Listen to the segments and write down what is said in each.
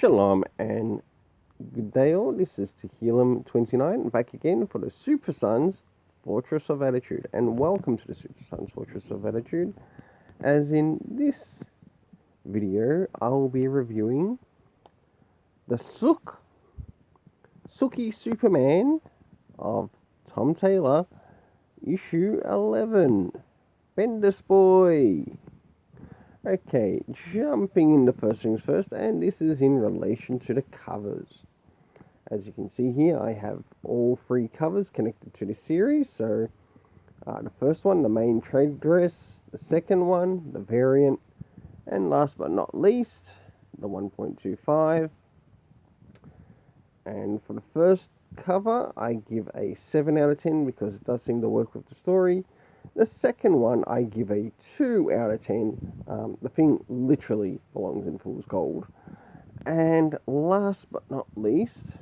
Shalom and good day all. This is Tehillim29 back again for the Super Sons Fortress of Attitude, and welcome to the Super Sons Fortress of Attitude. As in this video, I will be reviewing the Sookie Superman of Tom Taylor, issue 11, Bendis Boy. Okay, jumping into first things first, and this is in relation to the covers. As you can see here, I have all three covers connected to this series. So, the first one, the main trade dress, the second one, the variant, and last but not least, the 1.25. And for the first cover, I give a 7 out of 10 because it does seem to work with the story. The second one, I give a 2 out of 10. The thing literally belongs in fool's gold. And last but not least,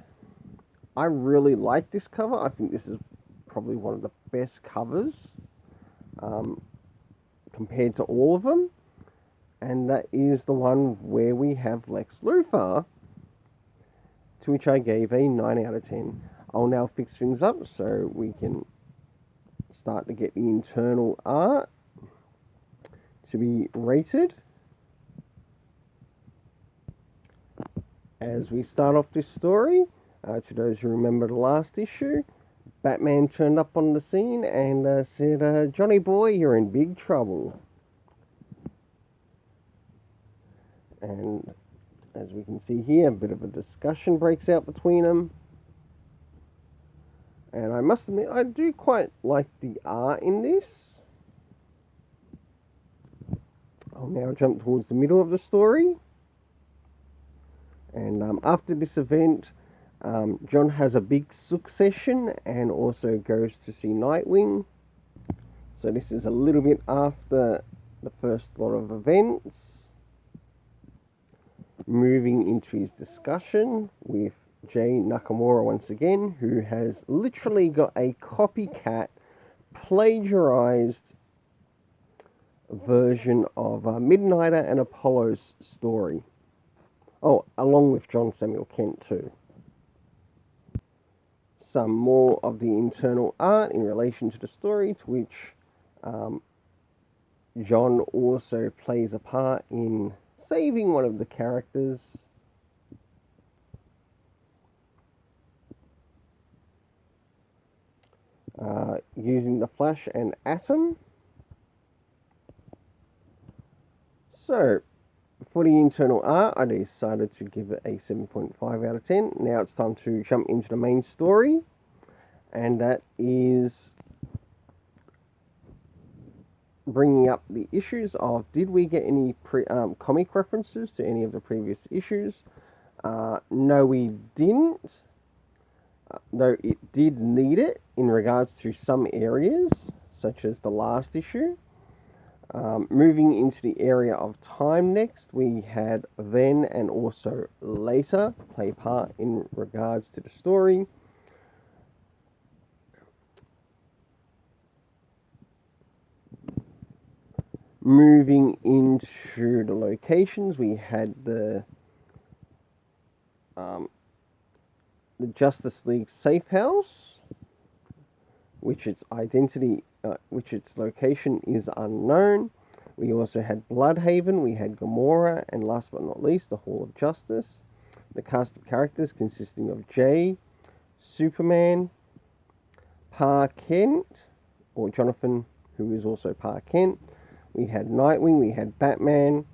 I really like this cover. I think this is probably one of the best covers compared to all of them. And that is the one where we have Lex Luthor, to which I gave a 9 out of 10. I'll now fix things up so we can start to get the internal art to be rated. As we start off this story, to those who remember the last issue, Batman turned up on the scene and said, Johnny boy, you're in big trouble. And as we can see here, a bit of a discussion breaks out between them. And I must admit, I do quite like the art in this. I'll now jump towards the middle of the story. And after this event, John has a big sook session and also goes to see Nightwing. So this is a little bit after the first lot of events. Moving into his discussion with Jay Nakamura once again, who has literally got a copycat, plagiarized version of Midnighter and Apollo's story. Oh, along with John Samuel Kent too. Some more of the internal art in relation to the story, to which John also plays a part in saving one of the characters. Using the Flash and Atom. So, for the internal art, I decided to give it a 7.5 out of 10. Now it's time to jump into the main story, and that is bringing up the issues of, did we get any comic references to any of the previous issues? No, we didn't. Though it did need it in regards to some areas, such as the last issue. Moving into the area of time next, we had then and also later play part in regards to the story. Moving into the locations, we had the Justice League safe house, which its location is unknown. We also had Bloodhaven, we had Gamora, and last but not least, the Hall of Justice. The cast of characters consisting of Jay, Superman, Pa Kent, or Jonathan, who is also Pa Kent. We had Nightwing, we had Batman.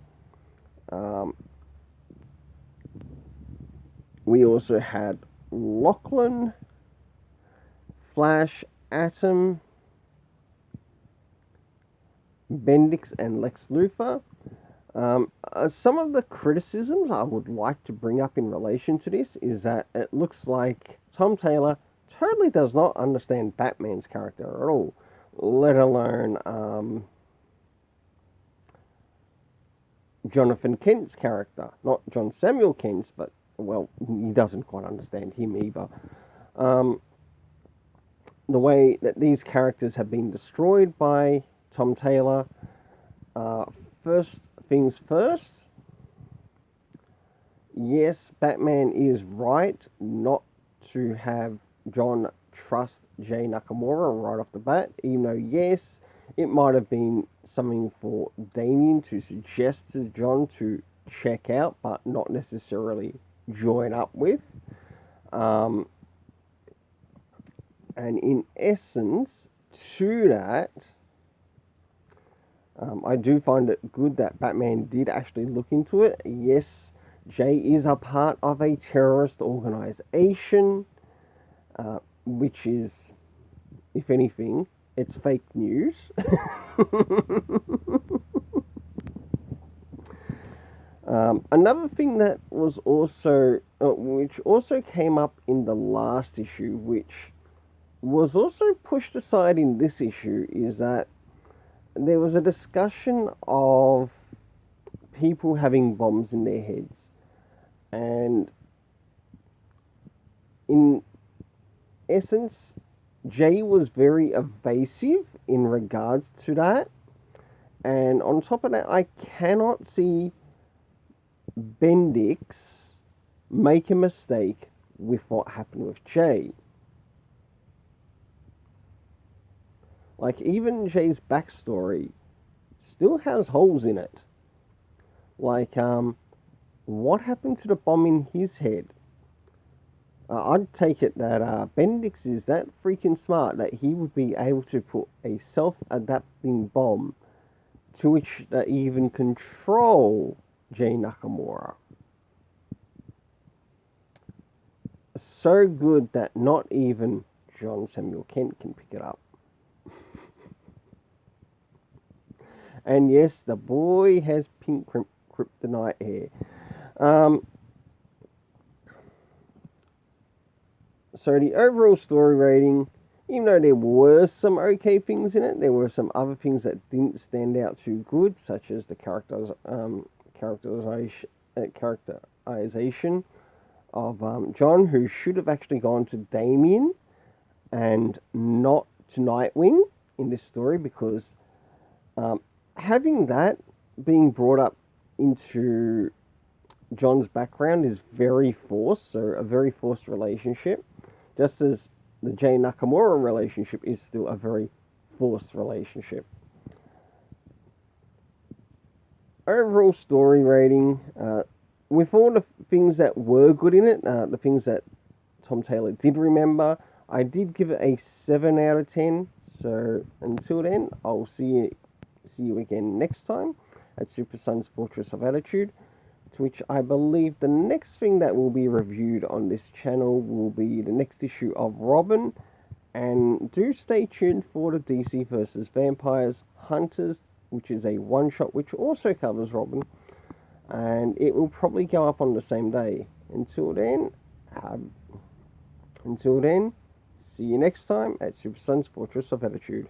We also had Lachlan, Flash, Atom, Bendix, and Lex Luthor. Some of the criticisms I would like to bring up in relation to this is that it looks like Tom Taylor totally does not understand Batman's character at all, let alone Jonathan Kent's character. Not John Samuel Kent's, but, well, he doesn't quite understand him either. The way that these characters have been destroyed by Tom Taylor. First things first, yes, Batman is right not to have John trust Jay Nakamura right off the bat, even though, yes, it might have been something for Damien to suggest to John to check out, but not necessarily join up with. And in essence, to that, I do find it good that Batman did actually look into it. Yes, Jay is a part of a terrorist organization, which is, if anything, it's fake news. Another thing that was also, which also came up in the last issue, which was also pushed aside in this issue, is that there was a discussion of people having bombs in their heads. And in essence, Jay was very evasive in regards to that. And on top of that, I cannot see Bendix make a mistake with what happened with Jay. Like, even Jay's backstory still has holes in it. Like, what happened to the bomb in his head? I'd take it that Bendix is that freaking smart that he would be able to put a self-adapting bomb to which that even control Jay Nakamura. So good that not even John Samuel Kent can pick it up. And yes, the boy has pink kryptonite hair. So the overall story rating, even though there were some okay things in it, there were some other things that didn't stand out too good, such as the characterization of John, who should have actually gone to Damien and not to Nightwing in this story, because having that being brought up into John's background is very forced, so a very forced relationship, just as the Jay Nakamura relationship is still a very forced relationship. Overall story rating, with all the things that were good in it, the things that Tom Taylor did remember, I did give it a 7 out of 10. So until then, I'll see you again next time at Super Sun's Fortress of Attitude, to which I believe the next thing that will be reviewed on this channel will be the next issue of Robin. And do stay tuned for the DC vs. Vampires Hunters, which is a one-shot which also covers Robin. And it will probably go up on the same day. Until then, see you next time at Super Sun's Fortress of Attitude.